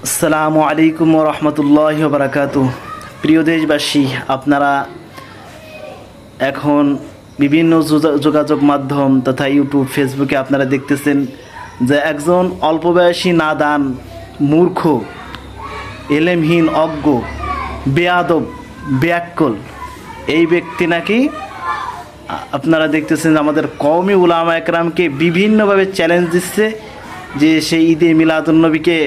আসসালামু আলাইকুম ওয়া রাহমাতুল্লাহি ওয়া বারাকাতুহু। প্রিয় দেশবাসী, আপনারা এখন বিভিন্ন যোগাযোগ মাধ্যম তথা ইউটিউব, ফেসবুকে আপনারা দেখতেছেন যে একজন অল্প বয়সী নাদান, মূর্খ, এলেমহীন, অজ্ঞ, বেয়াদব, বেয়াক্কল এই ব্যক্তি নাকি আপনারা দেখতেছেন আমাদের কওমি উলামা একরামকে বিভিন্নভাবে চ্যালেঞ্জ দিচ্ছে যে সেই ঈদে মিলাদুন্নবীকে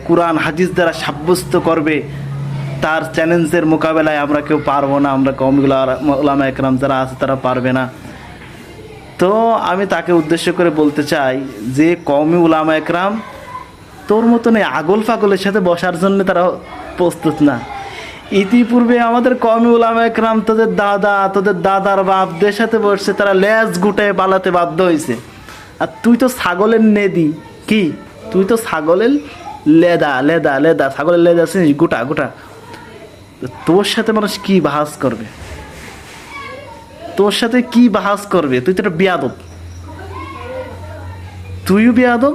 কুরআন হাদিস দ্বারা সাব্যস্ত করবে। তার চ্যালেঞ্জের মোকাবেলায় আমরা কেউ পারবো না, আমরা কওমি উলামা একরাম যারা আছে তারা পারবে না। তো আমি তাকে উদ্দেশ্য করে বলতে চাই যে কওমি উলামা একরাম তোর মতন এই আগল ফাগলের সাথে বসার জন্য তারা প্রস্তুত না। ইতিপূর্বে আমাদের কওমি উলামা একরাম তোদের দাদার বাপদের সাথে বসছে, তারা লেজ গুটায় পালাতে বাধ্য হয়েছে। আর তুই তো ছাগলের নেদি, কি তুই তো ছাগলের লেদা লেদা লেদা ছাগলের লেদা আছে গোটা গোটা। তোর সাথে মানুষ কি বাহাস করবে? তোর সাথে কি বাহাস করবে? তুই তো একটা বেয়াদব, তুইও বেয়াদব,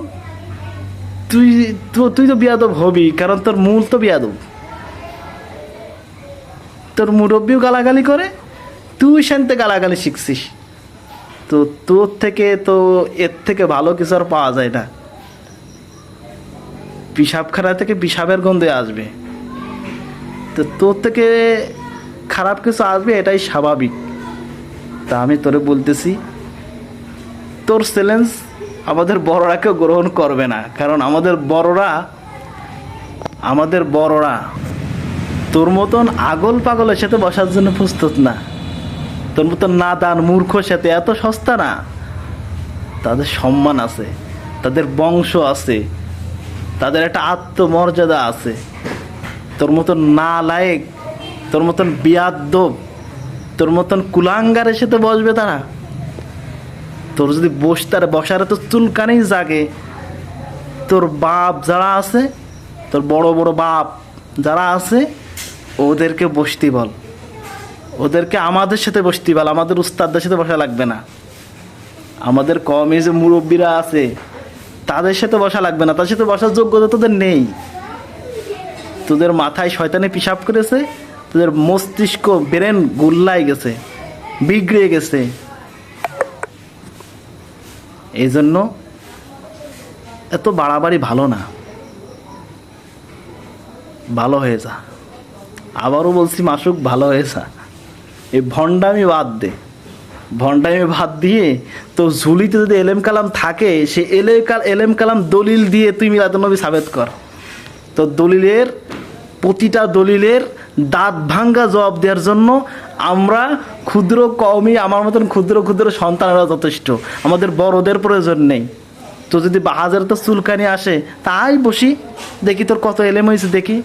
তুই তো বেয়াদব হবি, কারণ তোর মূল তো বেয়াদব। তোর মুরব্বিও গালাগালি করে, তুই শান্তে গালাগালি শিখছিস। তো তোর থেকে তো এর থেকে ভালো কিছু আর পাওয়া যায় না। পিসাবখানা থেকে পিসাবের গন্ধে আসবে, তো তোর থেকে খারাপ কিছু আসবে, এটাই স্বাভাবিক। তা আমি তোরে বলতেছি, তোর চ্যালেঞ্জ আমাদের বড়রা কেউ গ্রহণ করবে না, কারণ আমাদের বড়রা তোর মতন আগল পাগলের সাথে বসার জন্য প্রস্তুত না। তোর মতন নাদান মূর্খর সাথে এত সস্তা না। তাদের সম্মান আছে, তাদের বংশ আছে, তাদের একটা আত্মমর্যাদা আছে। তোর মতন নালায়েক, তোর মতন বিয়াদ্দব, তোর মতন কুলাঙ্গারের সাথে বসবে তারা? তোর যদি বসার তো চুলকানি জাগে, তোর বাপ যারা আছে, তোর বড় বড় বাপ যারা আছে, ওদেরকে বসতে বল, ওদেরকে আমাদের সাথে বসতে বল। আমাদের উস্তাদদের সাথে বসা লাগবে না। আমাদের কওমি যে মুরব্বীরা আছে তাদের সাথে বসা লাগবে না, তাদের সাথে বসার যোগ্যতা তোদের নেই। তোদের মাথায় শয়তানে পিশাব করেছে, তোদের মস্তিষ্ক ব্রেন গুল্লাই গেছে, বিগড়ে গেছে। এই জন্য এত বাড়াবাড়ি ভালো না, ভালো হয়ে যা। আবারও বলছি মাসুক, ভালো হয়ে যা। এই ভণ্ডামি বাদ দে, ভণ্ডামি বাদ দিয়ে তোর ঝুলিতে যদি এলেম কালাম থাকে, সে এলেম কালাম দলিল দিয়ে তুই মিলাদুন্নবী সাবেত কর। তো প্রতিটা দলিলের দাঁত ভাঙ্গা জবাব দেওয়ার জন্য আমরা ক্ষুদ্র কওমি, আমার মতন ক্ষুদ্র ক্ষুদ্র সন্তানেরা যথেষ্ট, আমাদের বড়দের প্রয়োজন নেই। তো যদি বাহাজের তো চুলকানি আসে, তাই বসি, দেখি তোর কত এলেম হয়েছে দেখি।